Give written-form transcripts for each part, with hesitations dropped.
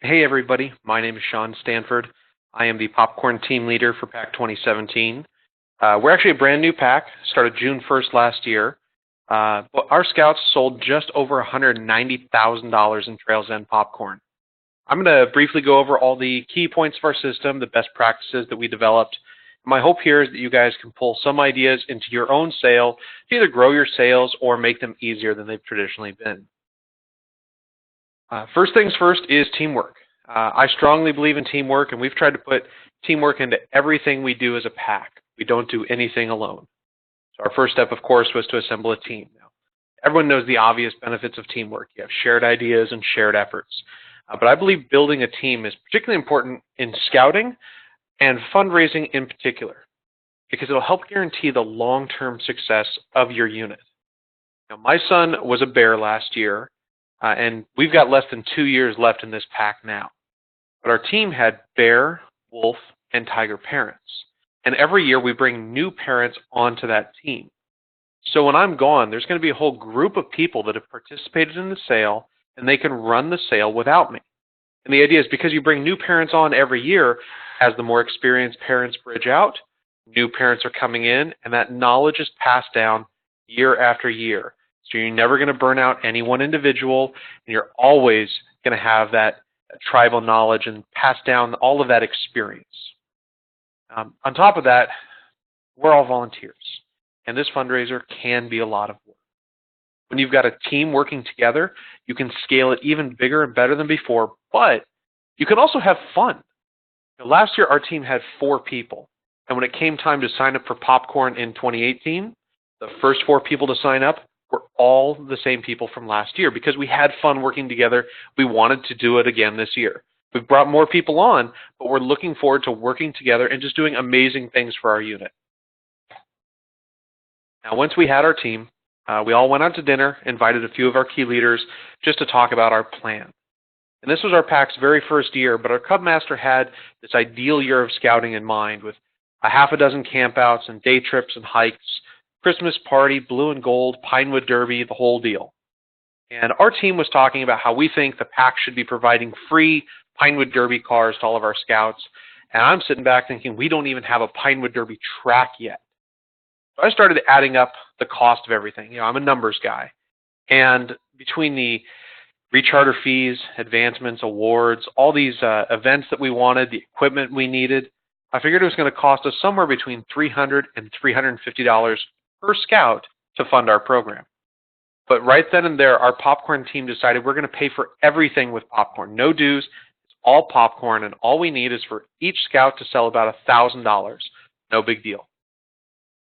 Hey everybody, my name is Sean Stanford. I am the popcorn team leader for Pack 2017. We're actually a brand new pack, started June 1st last year. But our scouts sold just over $190,000 in Trails End popcorn. I'm going to briefly go over all the key points of our system, the best practices that we developed. My hope here is that you guys can pull some ideas into your own sale to either grow your sales or make them easier than they've traditionally been. First things first is teamwork. I strongly believe in teamwork, and we've tried to put teamwork into everything we do as a pack. We don't do anything alone. So our first step, of course, was to assemble a team. Now, everyone knows the obvious benefits of teamwork. You have shared ideas and shared efforts. But I believe building a team is particularly important in scouting and fundraising in particular, because it'll help guarantee the long-term success of your unit. Now, my son was a bear last year, and we've got less than 2 years left in this pack now. But our team had bear, wolf, and tiger parents. And every year we bring new parents onto that team. So when I'm gone, there's going to be a whole group of people that have participated in the sale, and they can run the sale without me. And the idea is because you bring new parents on every year, as the more experienced parents bridge out, new parents are coming in, and that knowledge is passed down year after year. So you're never going to burn out any one individual, and you're always going to have that tribal knowledge and pass down all of that experience. On top of that, we're all volunteers, and this fundraiser can be a lot of work. When you've got a team working together, you can scale it even bigger and better than before, but you can also have fun. Last year, our team had 4 people, and when it came time to sign up for popcorn in 2018, the first 4 people to sign up were all the same people from last year because we had fun working together. We wanted to do it again this year. We've brought more people on, but we're looking forward to working together and just doing amazing things for our unit. Now, once we had our team, we all went out to dinner, invited a few of our key leaders just to talk about our plan. And this was our pack's very first year, but our Cub Master had this ideal year of scouting in mind with a half a dozen campouts and day trips and hikes, Christmas party, blue and gold, Pinewood Derby, the whole deal. And our team was talking about how we think the pack should be providing free Pinewood Derby cars to all of our scouts. And I'm sitting back thinking, we don't even have a Pinewood Derby track yet. So I started adding up the cost of everything. I'm a numbers guy. And between the recharter fees, advancements, awards, all these events that we wanted, the equipment we needed, I figured it was going to cost us somewhere between $300 and $350 per scout to fund our program. But right then and there, our popcorn team decided we're going to pay for everything with popcorn. No dues, it's all popcorn, and all we need is for each scout to sell about $1,000. No big deal.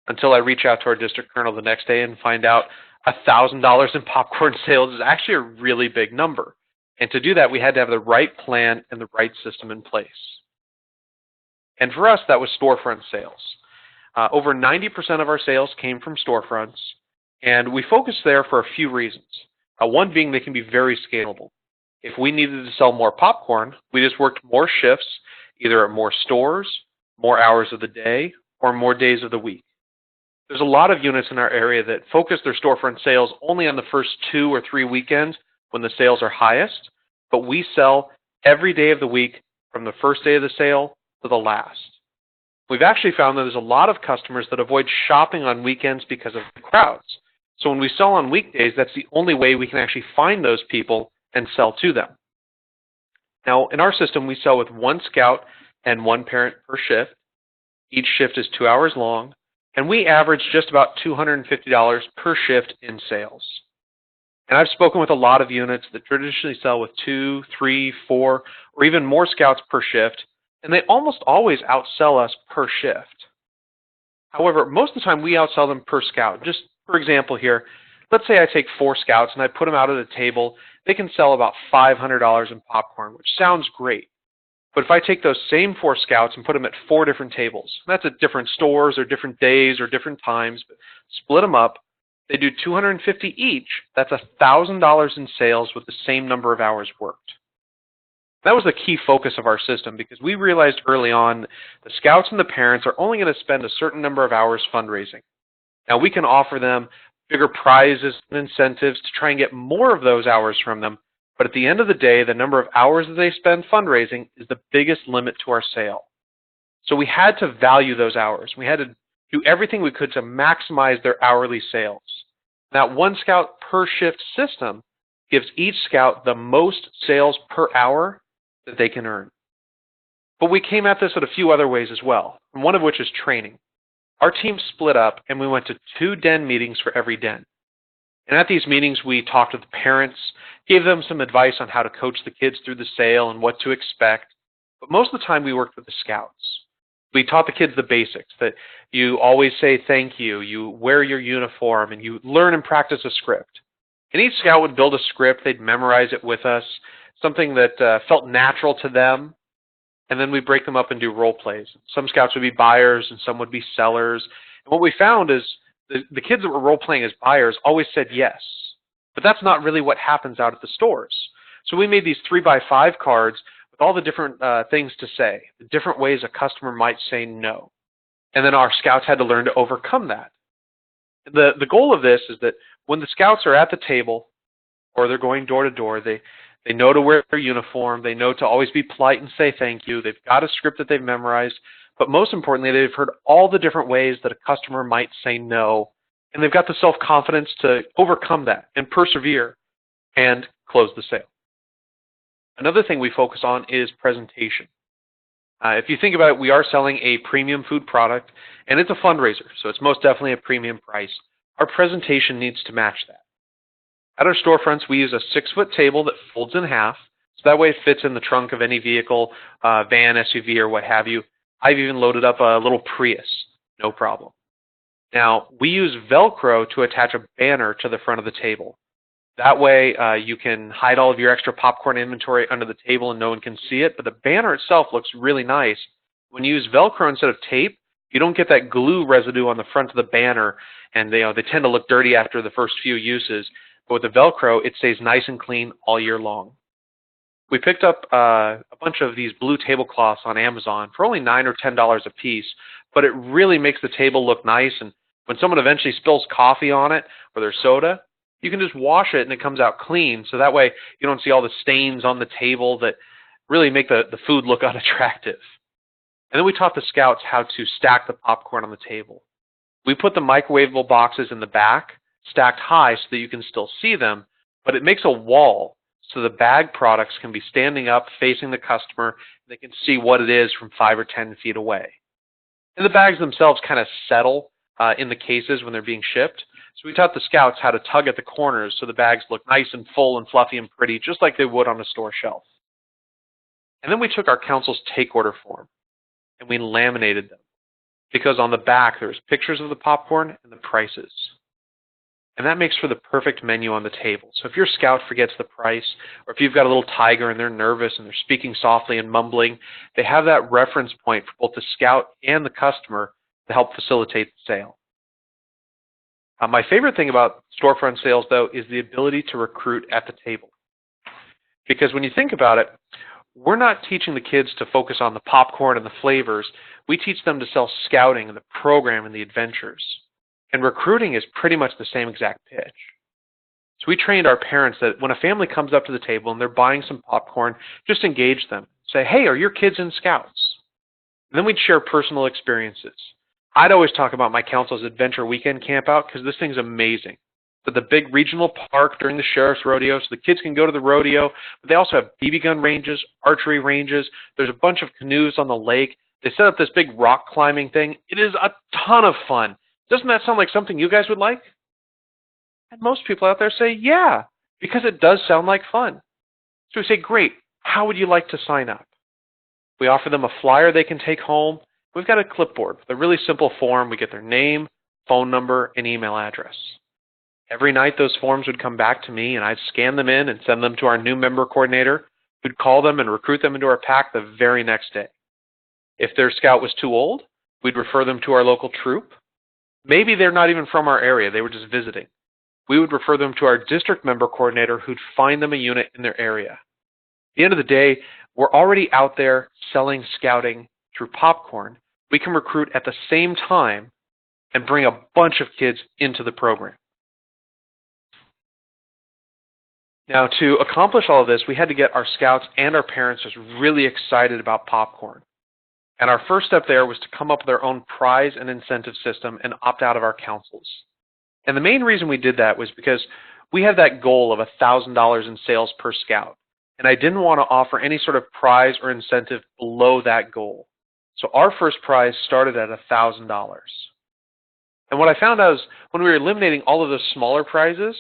Until I reach out to our district colonel the next day and find out $1,000 in popcorn sales is actually a really big number. And to do that, we had to have the right plan and the right system in place. And for us, that was storefront sales. Over 90% of our sales came from storefronts, and we focused there for a few reasons. One being they can be very scalable. If we needed to sell more popcorn, we just worked more shifts, either at more stores, more hours of the day, or more days of the week. There's a lot of units in our area that focus their storefront sales only on the first 2 or 3 weekends when the sales are highest, but we sell every day of the week from the first day of the sale to the last. We've actually found that there's a lot of customers that avoid shopping on weekends because of the crowds. So when we sell on weekdays, that's the only way we can actually find those people and sell to them. Now, in our system, we sell with 1 scout and 1 parent per shift. Each shift is 2 hours long, and we average just about $250 per shift in sales. And I've spoken with a lot of units that traditionally sell with 2, 3, 4, or even more scouts per shift, and they almost always outsell us per shift. However, most of the time we outsell them per scout. Just for example here, let's say I take 4 scouts and I put them out at a table. They can sell about $500 in popcorn, which sounds great. But if I take those same 4 scouts and put them at 4 different tables, that's at different stores or different days or different times, but split them up, they do $250 each. That's $1,000 in sales with the same number of hours worked. That was the key focus of our system because we realized early on the scouts and the parents are only going to spend a certain number of hours fundraising. Now we can offer them bigger prizes and incentives to try and get more of those hours from them, But at the end of the day, the number of hours that they spend fundraising is the biggest limit to our sale. So we had to value those hours. We had to do everything we could to maximize their hourly sales. That one scout per shift system gives each scout the most sales per hour that they can earn. But we came at this in a few other ways as well, one of which is training. Our team split up and we went to 2 den meetings for every den. And at these meetings, we talked with the parents, gave them some advice on how to coach the kids through the sale and what to expect. But most of the time, we worked with the scouts. We taught the kids the basics, that you always say thank you, you wear your uniform, and you learn and practice a script. And each scout would build a script, they'd memorize it with us, something that felt natural to them, and then we'd break them up and do role plays. Some scouts would be buyers and some would be sellers. And what we found is the kids that were role-playing as buyers always said yes, but that's not really what happens out at the stores. So we made these 3x5 cards with all the different things to say, the different ways a customer might say no. And then our scouts had to learn to overcome that. The goal of this is that when the scouts are at the table or they're going door to door, they know to wear their uniform, they know to always be polite and say thank you, they've got a script that they've memorized, but most importantly, they've heard all the different ways that a customer might say no, and they've got the self-confidence to overcome that and persevere and close the sale. Another thing we focus on is presentation. If you think about it, we are selling a premium food product, and it's a fundraiser, so it's most definitely a premium price. Our presentation needs to match that. At our storefronts, we use a 6-foot table that folds in half, so that way it fits in the trunk of any vehicle, van, SUV, or what have you. I've even loaded up a little Prius, no problem. Now, we use Velcro to attach a banner to the front of the table. That way, you can hide all of your extra popcorn inventory under the table and no one can see it, but the banner itself looks really nice. When you use Velcro instead of tape, you don't get that glue residue on the front of the banner, and they tend to look dirty after the first few uses. But with the Velcro, it stays nice and clean all year long. We picked up a bunch of these blue tablecloths on Amazon for only $9 or $10 a piece, but it really makes the table look nice, and when someone eventually spills coffee on it or their soda, you can just wash it and it comes out clean, so that way you don't see all the stains on the table that really make the food look unattractive. And then we taught the scouts how to stack the popcorn on the table. We put the microwavable boxes in the back, stacked high so that you can still see them, but it makes a wall so the bag products can be standing up, facing the customer, and they can see what it is from 5 or 10 feet away. And the bags themselves kind of settle in the cases when they're being shipped. So we taught the scouts how to tug at the corners so the bags look nice and full and fluffy and pretty, just like they would on a store shelf. And then we took our council's take order form and we laminated them, because on the back there's pictures of the popcorn and the prices. And that makes for the perfect menu on the table. So if your scout forgets the price, or if you've got a little tiger and they're nervous and they're speaking softly and mumbling, they have that reference point for both the scout and the customer to help facilitate the sale. My favorite thing about storefront sales, though, is the ability to recruit at the table. Because when you think about it, we're not teaching the kids to focus on the popcorn and the flavors. We teach them to sell scouting and the program and the adventures. And recruiting is pretty much the same exact pitch. So we trained our parents that when a family comes up to the table and they're buying some popcorn, just engage them. Say, hey, are your kids in Scouts? And then we'd share personal experiences. I'd always talk about my council's adventure weekend camp out because this thing's amazing. But the big regional park during the sheriff's rodeo, so the kids can go to the rodeo, but they also have BB gun ranges, archery ranges. There's a bunch of canoes on the lake. They set up this big rock climbing thing. It is a ton of fun. Doesn't that sound like something you guys would like? And most people out there say, yeah, because it does sound like fun. So we say, great, how would you like to sign up? We offer them a flyer they can take home. We've got a clipboard with a really simple form. We get their name, phone number, and email address. Every night those forms would come back to me and I'd scan them in and send them to our new member coordinator, who'd call them and recruit them into our pack the very next day. If their scout was too old, we'd refer them to our local troop. Maybe they're not even from our area, they were just visiting. We would refer them to our district member coordinator who'd find them a unit in their area. At the end of the day, we're already out there selling scouting through popcorn. We can recruit at the same time and bring a bunch of kids into the program. Now, to accomplish all of this, we had to get our scouts and our parents just really excited about popcorn. And our first step there was to come up with our own prize and incentive system and opt out of our councils. And the main reason we did that was because we had that goal of $1,000 in sales per scout. And I didn't want to offer any sort of prize or incentive below that goal. So our first prize started at $1,000. And what I found out is when we were eliminating all of those smaller prizes,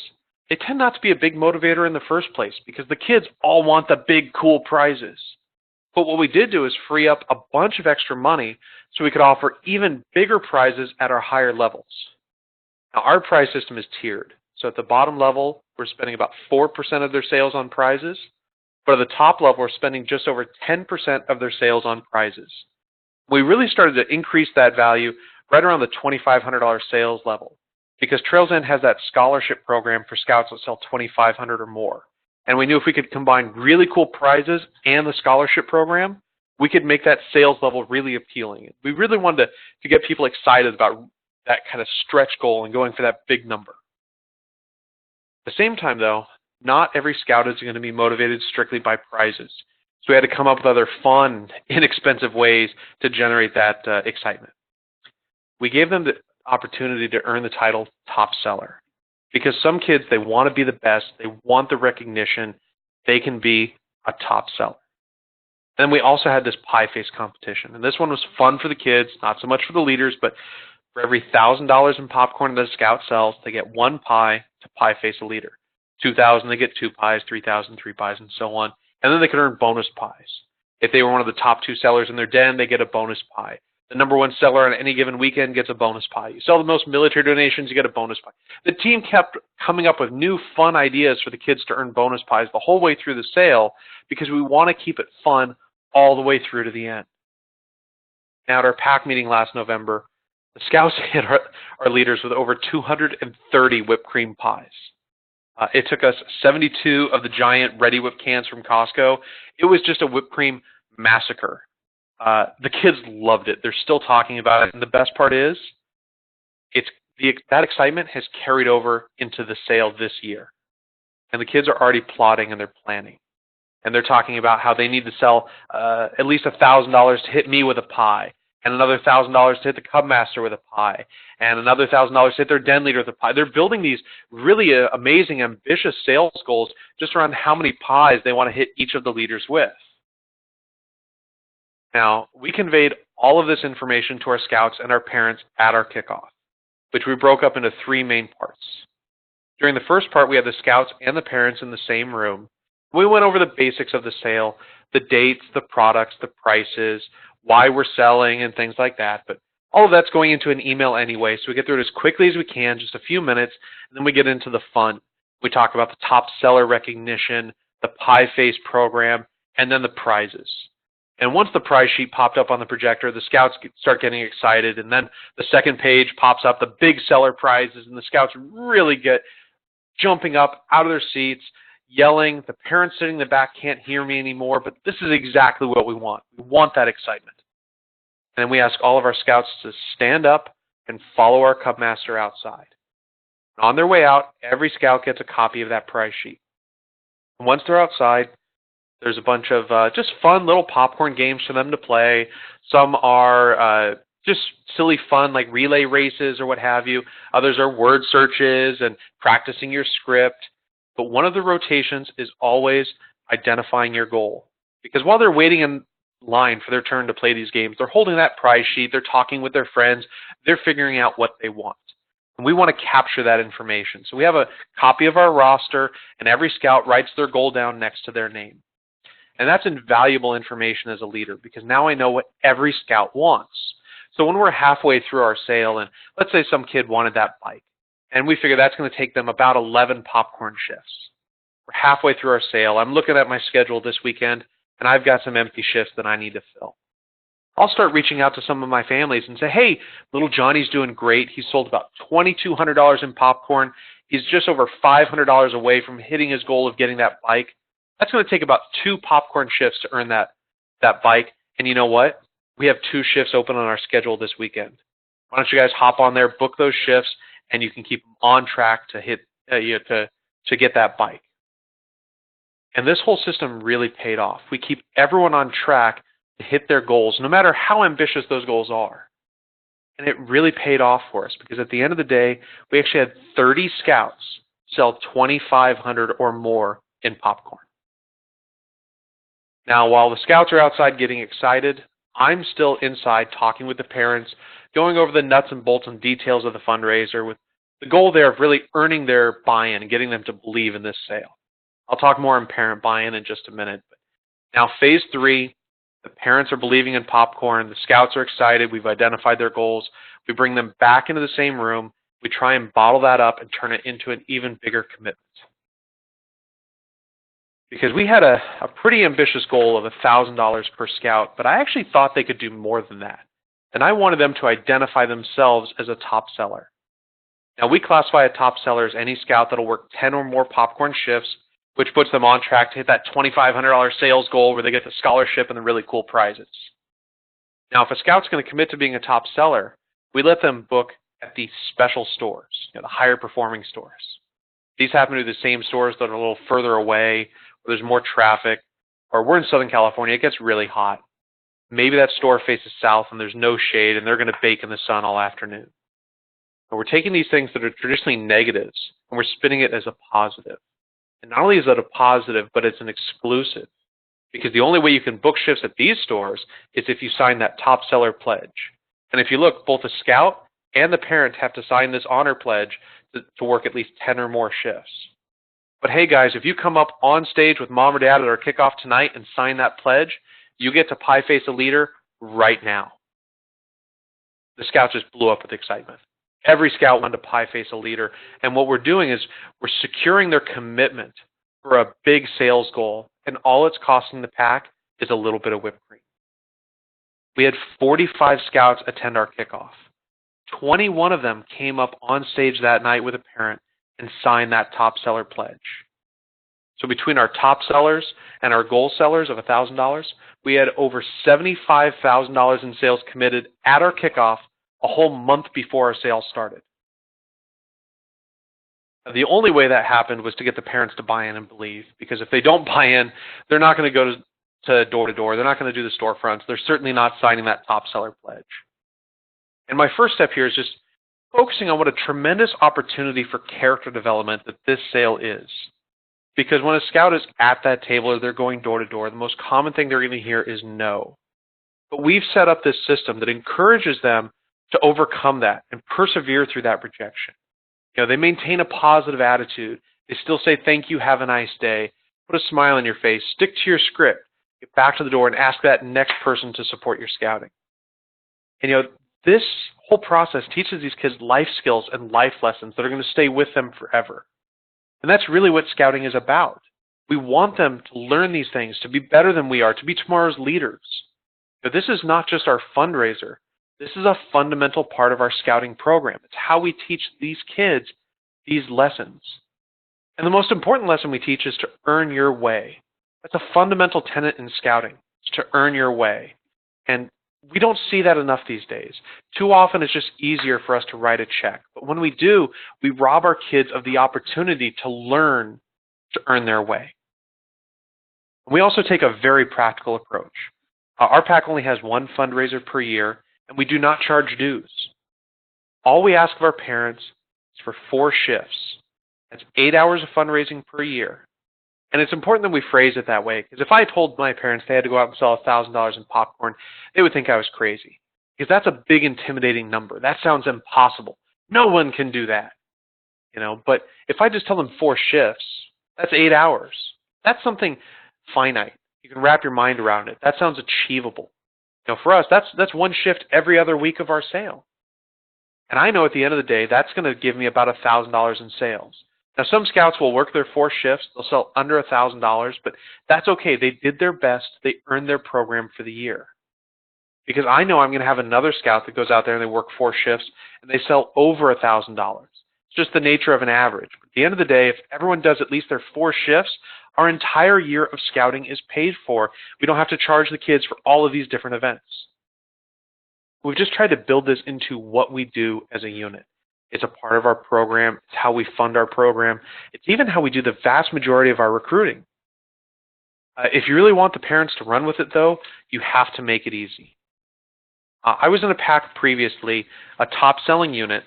they tend not to be a big motivator in the first place because the kids all want the big, cool prizes. But what we did do is free up a bunch of extra money so we could offer even bigger prizes at our higher levels. Now, our prize system is tiered. So at the bottom level, we're spending about 4% of their sales on prizes. But at the top level, we're spending just over 10% of their sales on prizes. We really started to increase that value right around the $2,500 sales level because Trails End has that scholarship program for scouts that sell $2,500 or more. And we knew if we could combine really cool prizes and the scholarship program, we could make that sales level really appealing. We really wanted to get people excited about that kind of stretch goal and going for that big number. At the same time, though, not every scout is going to be motivated strictly by prizes. So we had to come up with other fun, inexpensive ways to generate that excitement. We gave them the opportunity to earn the title top seller. Because some kids, they want to be the best, they want the recognition, they can be a top seller. And then we also had this pie face competition. And this one was fun for the kids, not so much for the leaders, but for every $1,000 in popcorn that a scout sells, they get one pie to pie face a leader. $2,000, they get 2 pies, $3,000, 3 pies, and so on. And then they could earn bonus pies. If they were one of the top 2 sellers in their den, they get a bonus pie. The number 1 seller on any given weekend gets a bonus pie. You sell the most military donations, you get a bonus pie. The team kept coming up with new fun ideas for the kids to earn bonus pies the whole way through the sale because we want to keep it fun all the way through to the end. Now, at our pack meeting last November, the scouts hit our leaders with over 230 whipped cream pies. It took us 72 of the giant Ready Whip cans from Costco. It was just a whipped cream massacre. The kids loved it. They're still talking about it. And the best part is, that excitement has carried over into the sale this year. And the kids are already plotting and they're planning. And they're talking about how they need to sell at least $1,000 to hit me with a pie, and another $1,000 to hit the Cub Master with a pie, and another $1,000 to hit their den leader with a pie. They're building these really amazing, ambitious sales goals just around how many pies they want to hit each of the leaders with. Now, we conveyed all of this information to our scouts and our parents at our kickoff, which we broke up into 3 main parts. During the first part, we had the scouts and the parents in the same room. We went over the basics of the sale, the dates, the products, the prices, why we're selling, and things like that. But all of that's going into an email anyway, so we get through it as quickly as we can, just a few minutes, and then we get into the fun. We talk about the top seller recognition, the pie face program, and then the prizes. And once the prize sheet popped up on the projector, the scouts start getting excited, and then the second page pops up, the big seller prizes, and the scouts really get jumping up out of their seats, yelling. The parents sitting in the back can't hear me anymore, but this is exactly what we want. We want that excitement. And then we ask all of our scouts to stand up and follow our Cub Master outside. And on their way out, every scout gets a copy of that prize sheet. And once they're outside, there's a bunch of just fun little popcorn games for them to play. Some are just silly fun like relay races or what have you. Others are word searches and practicing your script. But one of the rotations is always identifying your goal. Because while they're waiting in line for their turn to play these games, they're holding that prize sheet, they're talking with their friends, they're figuring out what they want. And we want to capture that information. So we have a copy of our roster, and every scout writes their goal down next to their name. And that's invaluable information as a leader, because now I know what every scout wants. So when we're halfway through our sale, and let's say some kid wanted that bike, and we figure that's going to take them about 11 popcorn shifts. We're halfway through our sale. I'm looking at my schedule this weekend, and I've got some empty shifts that I need to fill. I'll start reaching out to some of my families and say, hey, little Johnny's doing great. He's sold about $2,200 in popcorn. He's just over $500 away from hitting his goal of getting that bike. That's going to take about 2 popcorn shifts to earn that bike. And you know what? We have 2 shifts open on our schedule this weekend. Why don't you guys hop on there, book those shifts, and you can keep them on track to hit to get that bike. And this whole system really paid off. We keep everyone on track to hit their goals, no matter how ambitious those goals are. And it really paid off for us because at the end of the day, we actually had 30 scouts sell 2,500 or more in popcorn. Now, while the scouts are outside getting excited, I'm still inside talking with the parents, going over the nuts and bolts and details of the fundraiser with the goal there of really earning their buy-in and getting them to believe in this sale. I'll talk more on parent buy-in in just a minute. But now, phase 3, the parents are believing in popcorn. The scouts are excited. We've identified their goals. We bring them back into the same room. We try and bottle that up and turn it into an even bigger commitment. Because we had a pretty ambitious goal of $1,000 per scout, but I actually thought they could do more than that. And I wanted them to identify themselves as a top seller. Now, we classify a top seller as any scout that will work 10 or more popcorn shifts, which puts them on track to hit that $2,500 sales goal where they get the scholarship and the really cool prizes. Now, if a scout's going to commit to being a top seller, we let them book at the special stores, the higher performing stores. These happen to be the same stores that are a little further away, where there's more traffic, or we're in Southern California, it gets really hot. Maybe that store faces south and there's no shade and they're going to bake in the sun all afternoon. But we're taking these things that are traditionally negatives and we're spinning it as a positive. And not only is it a positive, but it's an exclusive. Because the only way you can book shifts at these stores is if you sign that top seller pledge. And if you look, both the scout and the parent have to sign this honor pledge to work at least 10 or more shifts. But hey guys, if you come up on stage with mom or dad at our kickoff tonight and sign that pledge, you get to pie face a leader right now. The scouts just blew up with excitement. Every scout wanted to pie face a leader. And what we're doing is we're securing their commitment for a big sales goal. And all it's costing the pack is a little bit of whipped cream. We had 45 scouts attend our kickoff. 21 of them came up on stage that night with a parent and signed that top seller pledge. So between our top sellers and our goal sellers of $1,000, we had over $75,000 in sales committed at our kickoff a whole month before our sales started. The only way that happened was to get the parents to buy in and believe, because if they don't buy in, they're not going to go to door to door. They're not going to do the storefronts. They're certainly not signing that top seller pledge. And my first step here is just focusing on what a tremendous opportunity for character development that this sale is. Because when a scout is at that table or they're going door to door, the most common thing they're going to hear is no. But we've set up this system that encourages them to overcome that and persevere through that rejection. They maintain a positive attitude. They still say, thank you, have a nice day. Put a smile on your face. Stick to your script. Get back to the door and ask that next person to support your scouting. And this whole process teaches these kids life skills and life lessons that are going to stay with them forever. And that's really what scouting is about. We want them to learn these things, to be better than we are, to be tomorrow's leaders. But this is not just our fundraiser. This is a fundamental part of our scouting program. It's how we teach these kids these lessons. And the most important lesson we teach is to earn your way. That's a fundamental tenet in scouting, is to earn your way. And we don't see that enough these days. Too often it's just easier for us to write a check. But when we do, we rob our kids of the opportunity to learn to earn their way. We also take a very practical approach. Our pack only has one fundraiser per year, and we do not charge dues. All we ask of our parents is for 4 shifts. That's 8 hours of fundraising per year. And it's important that we phrase it that way, because if I told my parents they had to go out and sell $1,000 in popcorn, they would think I was crazy. Because that's a big, intimidating number. That sounds impossible. No one can do that. But if I just tell them 4 shifts, that's 8 hours. That's something finite. You can wrap your mind around it. That sounds achievable. For us, that's 1 shift every other week of our sale. And I know at the end of the day, that's going to give me about $1,000 in sales. Now, some scouts will work their 4 shifts. They'll sell under $1,000, but that's okay. They did their best. They earned their program for the year. Because I know I'm going to have another scout that goes out there and they work 4 shifts and they sell over $1,000. It's just the nature of an average. But at the end of the day, if everyone does at least their 4 shifts, our entire year of scouting is paid for. We don't have to charge the kids for all of these different events. We've just tried to build this into what we do as a unit. It's a part of our program. It's how we fund our program. It's even how we do the vast majority of our recruiting. If you really want the parents to run with it, though, you have to make it easy. I was in a pack previously, a top-selling unit,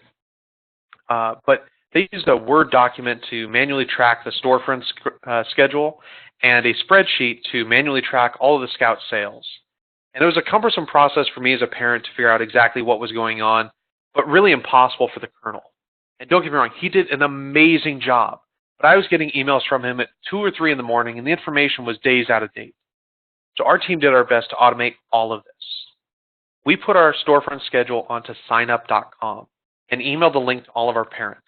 but they used a Word document to manually track the storefront schedule and a spreadsheet to manually track all of the Scout sales. And it was a cumbersome process for me as a parent to figure out exactly what was going on, but really impossible for the Colonel. And don't get me wrong, he did an amazing job. But I was getting emails from him at 2 or 3 in the morning, and the information was days out of date. So our team did our best to automate all of this. We put our storefront schedule onto signup.com and emailed the link to all of our parents.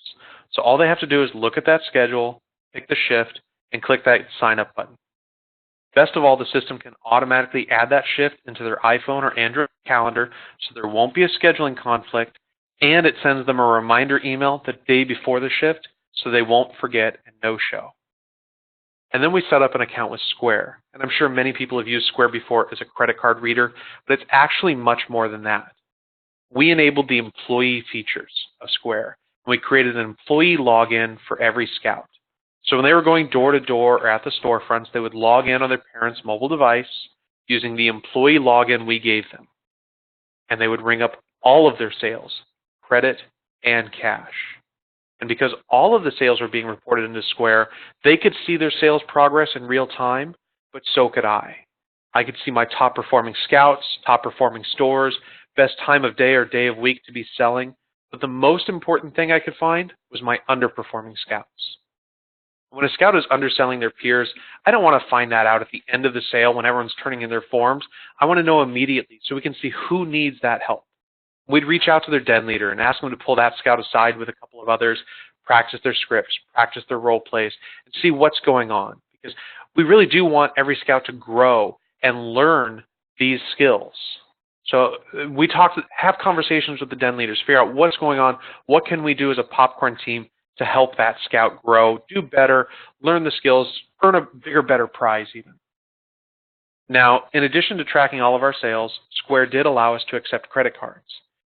So all they have to do is look at that schedule, pick the shift, and click that sign up button. Best of all, the system can automatically add that shift into their iPhone or Android calendar so there won't be a scheduling conflict, and it sends them a reminder email the day before the shift so they won't forget and no-show. And then we set up an account with Square. And I'm sure many people have used Square before as a credit card reader, but it's actually much more than that. We enabled the employee features of Square. And we created an employee login for every Scout. So when they were going door to door or at the storefronts, they would log in on their parents' mobile device using the employee login we gave them. And they would ring up all of their sales, credit and cash. And because all of the sales were being reported into Square, they could see their sales progress in real time, but so could I. I could see my top performing Scouts, top performing stores, best time of day or day of week to be selling. But the most important thing I could find was my underperforming Scouts. When a Scout is underselling their peers, I don't want to find that out at the end of the sale when everyone's turning in their forms. I want to know immediately so we can see who needs that help. We'd reach out to their den leader and ask them to pull that Scout aside with a couple of others, practice their scripts, practice their role plays, and see what's going on. Because we really do want every Scout to grow and learn these skills. So we have conversations with the den leaders, figure out what's going on, what can we do as a popcorn team to help that Scout grow, do better, learn the skills, earn a bigger, better prize even. Now, in addition to tracking all of our sales, Square did allow us to accept credit cards.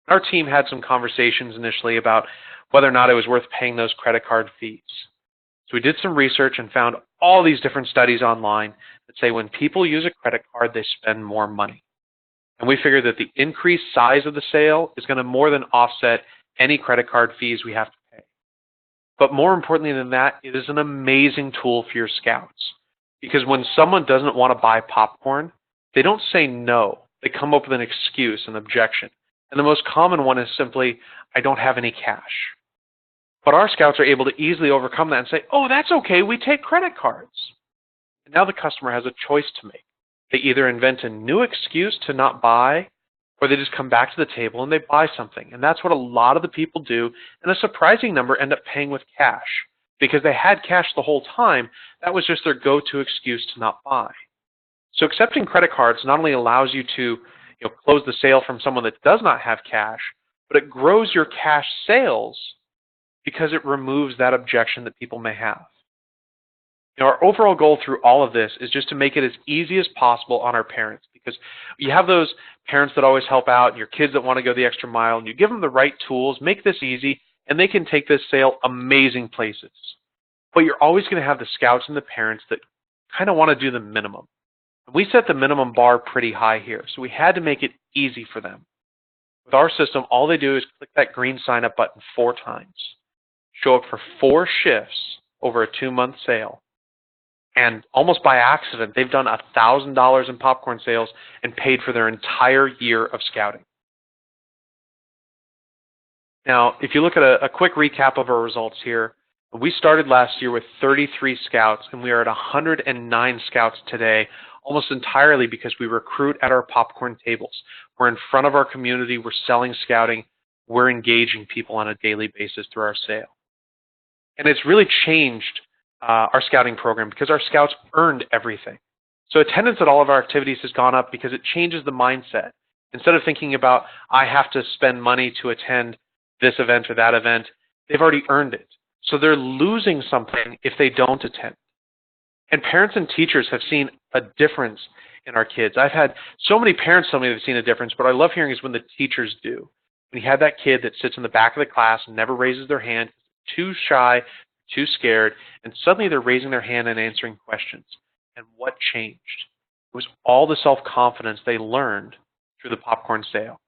Our team had some conversations initially about whether or not it was worth paying those credit card fees. So we did some research and found all these different studies online that say when people use a credit card, they spend more money. And we figured that the increased size of the sale is going to more than offset any credit card fees we have to pay. But more importantly than that, it is an amazing tool for your Scouts. Because when someone doesn't want to buy popcorn, they don't say no. They come up with an excuse, an objection. And the most common one is simply, I don't have any cash. But our Scouts are able to easily overcome that and say, oh, that's okay, we take credit cards. And now the customer has a choice to make. They either invent a new excuse to not buy, or they just come back to the table and they buy something. And that's what a lot of the people do, and a surprising number end up paying with cash. Because they had cash the whole time, that was just their go-to excuse to not buy. So accepting credit cards not only allows you to close the sale from someone that does not have cash, but it grows your cash sales because it removes that objection that people may have. Our overall goal through all of this is just to make it as easy as possible on our parents, because you have those parents that always help out and your kids that want to go the extra mile, and you give them the right tools, make this easy, and they can take this sale amazing places. But you're always going to have the Scouts and the parents that kind of want to do the minimum. We set the minimum bar pretty high here, so we had to make it easy for them. With our system, all they do is click that green sign up button 4 times, show up for 4 shifts over a 2-month sale, and almost by accident, they've done $1,000 in popcorn sales and paid for their entire year of Scouting. Now, if you look at a quick recap of our results here, we started last year with 33 Scouts, and we are at 109 Scouts today, almost entirely because we recruit at our popcorn tables. We're in front of our community, we're selling Scouting, we're engaging people on a daily basis through our sale. And it's really changed our Scouting program because our Scouts earned everything. So attendance at all of our activities has gone up because it changes the mindset. Instead of thinking about, I have to spend money to attend this event or that event, they've already earned it. So they're losing something if they don't attend. And parents and teachers have seen a difference in our kids. I've had so many parents tell me they've seen a difference, but what I love hearing is when the teachers do. When you have that kid that sits in the back of the class and never raises their hand, too shy, too scared, and suddenly they're raising their hand and answering questions. and what changed. It was all the self-confidence they learned through the popcorn sale.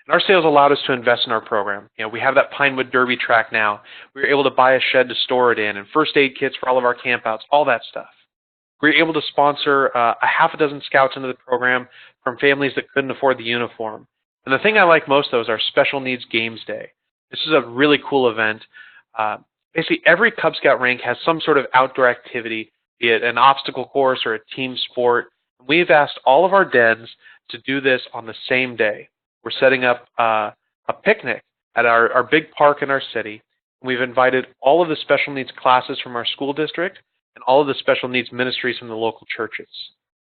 And our sales allowed us to invest in our program. We have that Pinewood Derby track now. We were able to buy a shed to store it in and first aid kits for all of our campouts, all that stuff. We were able to sponsor a half a dozen scouts into the program from families that couldn't afford the uniform. And the thing I like most, though, is our Special Needs Games Day. This is a really cool event. Basically, every Cub Scout rank has some sort of outdoor activity, be it an obstacle course or a team sport. We've asked all of our dens to do this on the same day. We're setting up a picnic at our big park in our city. We've invited all of the special needs classes from our school district and all of the special needs ministries from the local churches.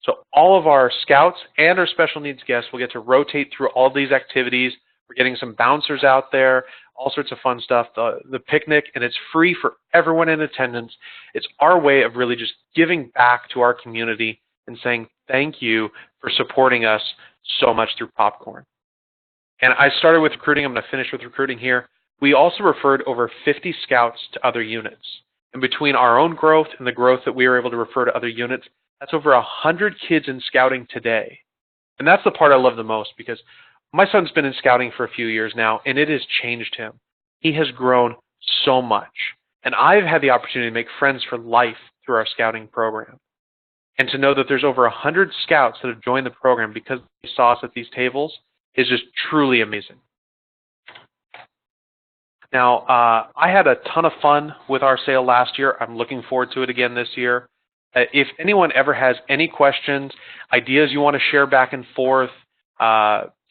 So all of our scouts and our special needs guests will get to rotate through all these activities. We're getting some bouncers out there, all sorts of fun stuff, the picnic, and it's free for everyone in attendance. It's our way of really just giving back to our community and saying thank you for supporting us so much through popcorn. And I started with recruiting. I'm going to finish with recruiting here. We also referred over 50 scouts to other units. And between our own growth and the growth that we were able to refer to other units, that's over 100 kids in scouting today. And that's the part I love the most, because my son's been in scouting for a few years now, and it has changed him. He has grown so much. And I've had the opportunity to make friends for life through our scouting program. And to know that there's over 100 scouts that have joined the program because they saw us at these tables is just truly amazing. Now, I had a ton of fun with our sale last year. I'm looking forward to it again this year. If anyone ever has any questions, ideas you want to share back and forth,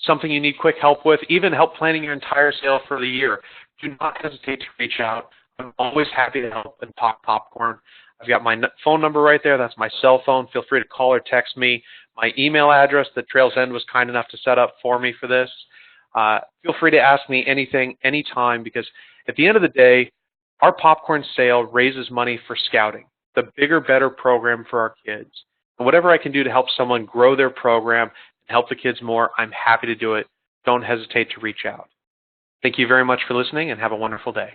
something you need quick help with, even help planning your entire sale for the year, do not hesitate to reach out. I'm always happy to help and talk popcorn. I've got my phone number right there. That's my cell phone. Feel free to call or text me. My email address that Trails End was kind enough to set up for me for this. Feel free to ask me anything, anytime, because at the end of the day, our popcorn sale raises money for scouting, the bigger, better program for our kids. And whatever I can do to help someone grow their program and help the kids more, I'm happy to do it. Don't hesitate to reach out. Thank you very much for listening, and have a wonderful day.